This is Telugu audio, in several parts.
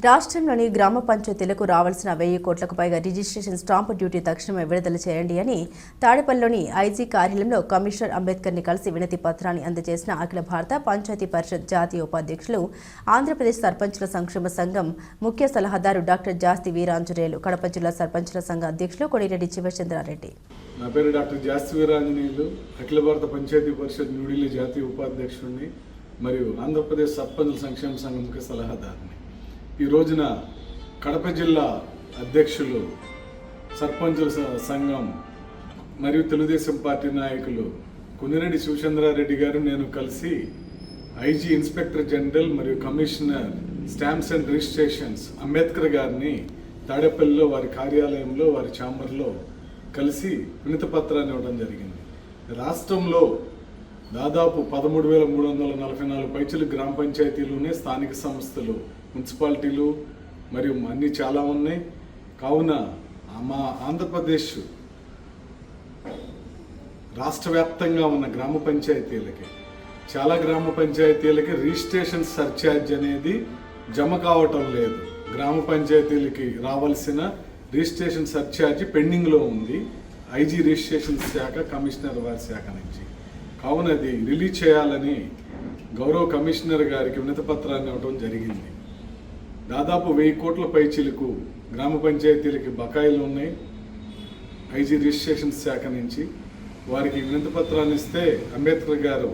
రాష్ట్రంలోని గ్రామ పంచాయతీలకు రావాల్సిన 1000 కోట్లకు పైగా రిజిస్ట్రేషన్ స్టాంపు డ్యూటీ తక్షణమే విడుదల చేయండి అని తాడేపల్లిలోని ఐజీ కార్యాలయంలో కమిషనర్ అంబేద్కర్ని కలిసి వినతి పత్రాన్ని అందజేసిన అఖిల భారత పంచాయతీ పరిషత్ జాతీయ ఉపాధ్యక్షులు ఆంధ్రప్రదేశ్ సర్పంచుల సంక్షేమ సంఘం ముఖ్య సలహాదారు డాక్టర్ జాస్తి వీరాంజనేయులు, కడప జిల్లా సర్పంచుల సంఘ అధ్యక్షులు కొడిరెడ్డి శివచంద్రారెడ్డి. నా పేరు డాక్టర్ జాస్తి వీరాంజనేయులు, అఖిల భారత పంచాయతీ పరిషత్ న్యూఢిల్లీ జాతీయ ఉపాధ్యక్షుడిని మరియు ఆంధ్రప్రదేశ్ సర్పంచుల సంక్షేమ సంఘం ముఖ్య సలహాదారుని. ఈ రోజున కడప జిల్లా అధ్యక్షులు, సర్పంచుల సంఘం మరియు తెలుగుదేశం పార్టీ నాయకులు కొనిరెడ్డి శివచంద్రారెడ్డి గారు నేను కలిసి ఐజీ ఇన్స్పెక్టర్ జనరల్ మరియు commissioner stamps and registrations Ambedkar గారిని తాడేపల్లిలో వారి కార్యాలయంలో వారి ఛాంబర్లో కలిసి వినతి పత్రాన్ని ఇవ్వడం జరిగింది. రాష్ట్రంలో దాదాపు 13,344 పైచలు గ్రామ పంచాయతీలు ఉన్నాయి, స్థానిక సంస్థలు, మున్సిపాలిటీలు మరియు అన్నీ చాలా ఉన్నాయి. కావున మా ఆంధ్రప్రదేశ్ రాష్ట్ర వ్యాప్తంగా ఉన్న గ్రామ పంచాయతీలకి చాలా గ్రామ పంచాయతీలకి రిజిస్ట్రేషన్ సర్ఛార్జ్ అనేది జమ కావటం లేదు. గ్రామ పంచాయతీలకి రావాల్సిన రిజిస్ట్రేషన్ సర్ఛార్జ్ పెండింగ్లో ఉంది ఐజీ రిజిస్ట్రేషన్ శాఖ, కమిషనర్ వారి శాఖ నుంచి. కావున అది రిలీజ్ చేయాలని గౌరవ కమిషనర్ గారికి వినతి పత్రాన్ని ఇవ్వడం జరిగింది. దాదాపు 1000 కోట్ల పైచిలకు గ్రామ పంచాయతీలకి బకాయిలు ఉన్నాయి ఐజీ రిజిస్ట్రేషన్ శాఖ నుంచి. వారికి వినతి పత్రాన్ని ఇస్తే అంబేద్కర్ గారు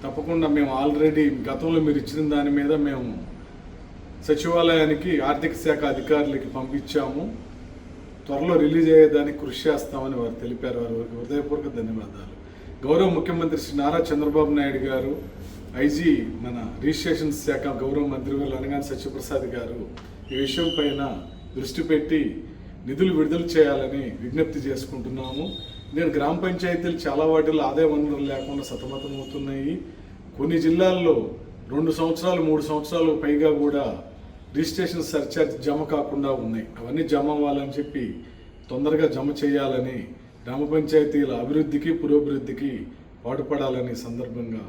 తప్పకుండా మేము ఆల్రెడీ గతంలో మీరు ఇచ్చిన దాని మీద మేము సచివాలయానికి ఆర్థిక శాఖ అధికారులకి పంపించాము, త్వరలో రిలీజ్ అయ్యేదానికి కృషి చేస్తామని వారు తెలిపారు. వారికి హృదయపూర్వక ధన్యవాదాలు. గౌరవ ముఖ్యమంత్రి శ్రీ నారా చంద్రబాబు నాయుడు గారు, ఐజీ మన రిజిస్ట్రేషన్ శాఖ గౌరవ మంత్రివర్యులు అనగానే సత్యప్రసాద్ గారు ఈ విషయం పైన దృష్టి పెట్టి నిధులు విడుదల చేయాలని విజ్ఞప్తి చేసుకుంటున్నాము. నేను గ్రామ పంచాయతీలు చాలా వాటిల్లో ఆదాయ వనరులు లేకుండా సతమతమవుతున్నాయి. కొన్ని జిల్లాల్లో 2 సంవత్సరాలు 3 సంవత్సరాలు పైగా కూడా రిజిస్ట్రేషన్ సర్ఛార్జ్ జమ కాకుండా ఉన్నాయి. అవన్నీ జమ అవ్వాలని చెప్పి తొందరగా జమ చేయాలని, గ్రామ పంచాయతీల అభివృద్ధికి పురోభివృద్ధికి పాటుపడాలని సందర్భంగా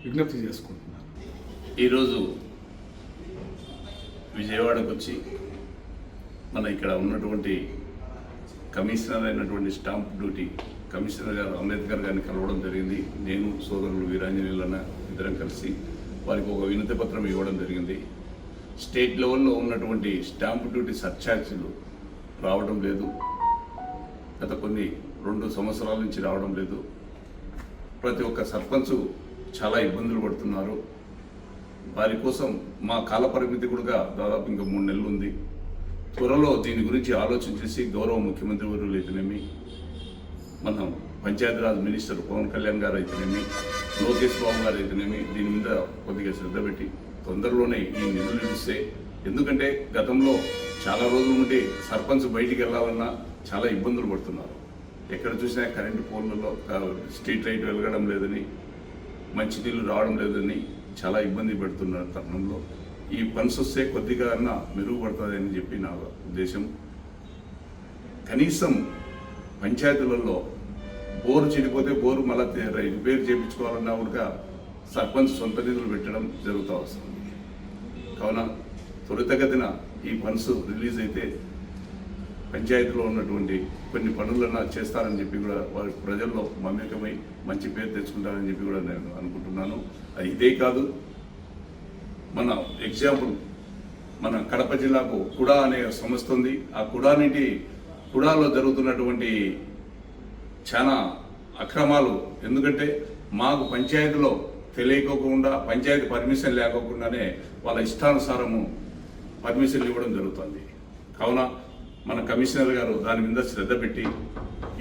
విజ్ఞప్తి చేసుకుంటున్నాను. ఈరోజు విజయవాడకు వచ్చి మన ఇక్కడ ఉన్నటువంటి కమిషనర్ అయినటువంటి స్టాంప్ డ్యూటీ కమిషనర్ గారు అంబేద్కర్ గారిని కలవడం జరిగింది. నేను సోదరులు వీరాంజనేయులన్న ఇద్దరం కలిసి వారికి ఒక వినతి పత్రం ఇవ్వడం జరిగింది. స్టేట్ లెవెల్లో ఉన్నటువంటి స్టాంప్ డ్యూటీ సర్ఛార్జీలు రావడం లేదు, గత 2 సంవత్సరాల నుంచి రావడం లేదు. ప్రతి ఒక్క సర్పంచ్ చాలా ఇబ్బందులు పడుతున్నారు. వారి కోసం మా కాల పరిమితి కూడా దాదాపు ఇంకా 3 నెలలు ఉంది. త్వరలో దీని గురించి ఆలోచన చేసి గౌరవ ముఖ్యమంత్రి వర్యులు అయితేనేమి, మనం పంచాయతీరాజ్ మినిస్టర్ పవన్ కళ్యాణ్ గారు అయితేనేమి, లోకేష్ బాబు గారు అయితేనేమి దీని మీద కొద్దిగా శ్రద్ధ పెట్టి తొందరలోనే ఈ నిధులు ఇస్తే, ఎందుకంటే గతంలో చాలా రోజుల నుండి సర్పంచ్ బయటికి వెళ్ళాలన్నా చాలా ఇబ్బందులు పడుతున్నారు. ఎక్కడ చూసినా కరెంటు పోల్లలో స్ట్రీట్ లైట్ వెలగడం లేదని, మంచినీళ్ళు రావడం లేదని చాలా ఇబ్బంది పెడుతున్న తరుణంలో ఈ పన్స్ వస్తే కొద్దిగా అన్నా మెరుగుపడుతుంది అని చెప్పి నా ఉద్దేశం. కనీసం పంచాయతీలలో బోరు చెడిపోతే బోరు మళ్ళీ రిపేర్ చేయించుకోవాలన్నా కూడా సర్పంచ్ సొంత నిధులు పెట్టడం జరుగుతూ వస్తుంది. కావున త్వరితగతిన ఈ ఫండ్స్ రిలీజ్ అయితే పంచాయతీలో ఉన్నటువంటి కొన్ని పనులన్నా చేస్తారని చెప్పి కూడా వారి ప్రజల్లో మమేకమై మంచి పేరు తెచ్చుకుంటారని చెప్పి కూడా నేను అనుకుంటున్నాను. అది ఇదే కాదు, మన ఎగ్జాంపుల్ మన కడప జిల్లాకు కుడా అనే సంస్థ ఉంది. ఆ కుడాలో జరుగుతున్నటువంటి చాలా అక్రమాలు, ఎందుకంటే మాకు పంచాయతీలో తెలియకోకుండా పంచాయతీ పర్మిషన్ లేకోకుండానే వాళ్ళ ఇష్టానుసారము పర్మిషన్లు ఇవ్వడం జరుగుతుంది. కావున మన కమిషనర్ గారు దాని మీద శ్రద్ధ పెట్టి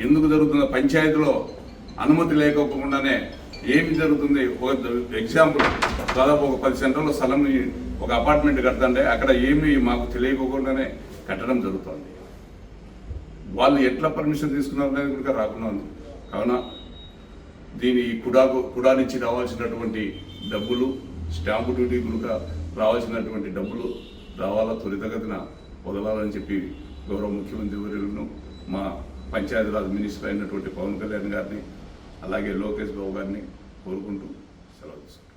ఎందుకు జరుగుతుందో, పంచాయతీలో అనుమతి లేకపోకుండానే ఏమి జరుగుతుంది. ఒక ఎగ్జాంపుల్, దాదాపు ఒక 10 సెంటర్ల స్థలం ఒక అపార్ట్మెంట్ కడతాంటే అక్కడ ఏమి మాకు తెలియకోకుండానే కట్టడం జరుగుతుంది. వాళ్ళు ఎట్లా పర్మిషన్ తీసుకున్నారు అనేది కూడా రాకుండా ఉంది. కావున దీని కుడా నుంచి రావాల్సినటువంటి డబ్బులు, స్టాంపు డ్యూటీ కూడా రావాల్సినటువంటి డబ్బులు రావాలా, త్వరితగతిన వదలాలని చెప్పి గౌరవ ముఖ్యమంత్రి వర్యులను, మా పంచాయతీరాజ్ మినిస్టర్ అయినటువంటి పవన్ కళ్యాణ్ గారిని, అలాగే లోకేష్ బాబు గారిని కోరుకుంటూ సెలవు తీసుకుంటాం.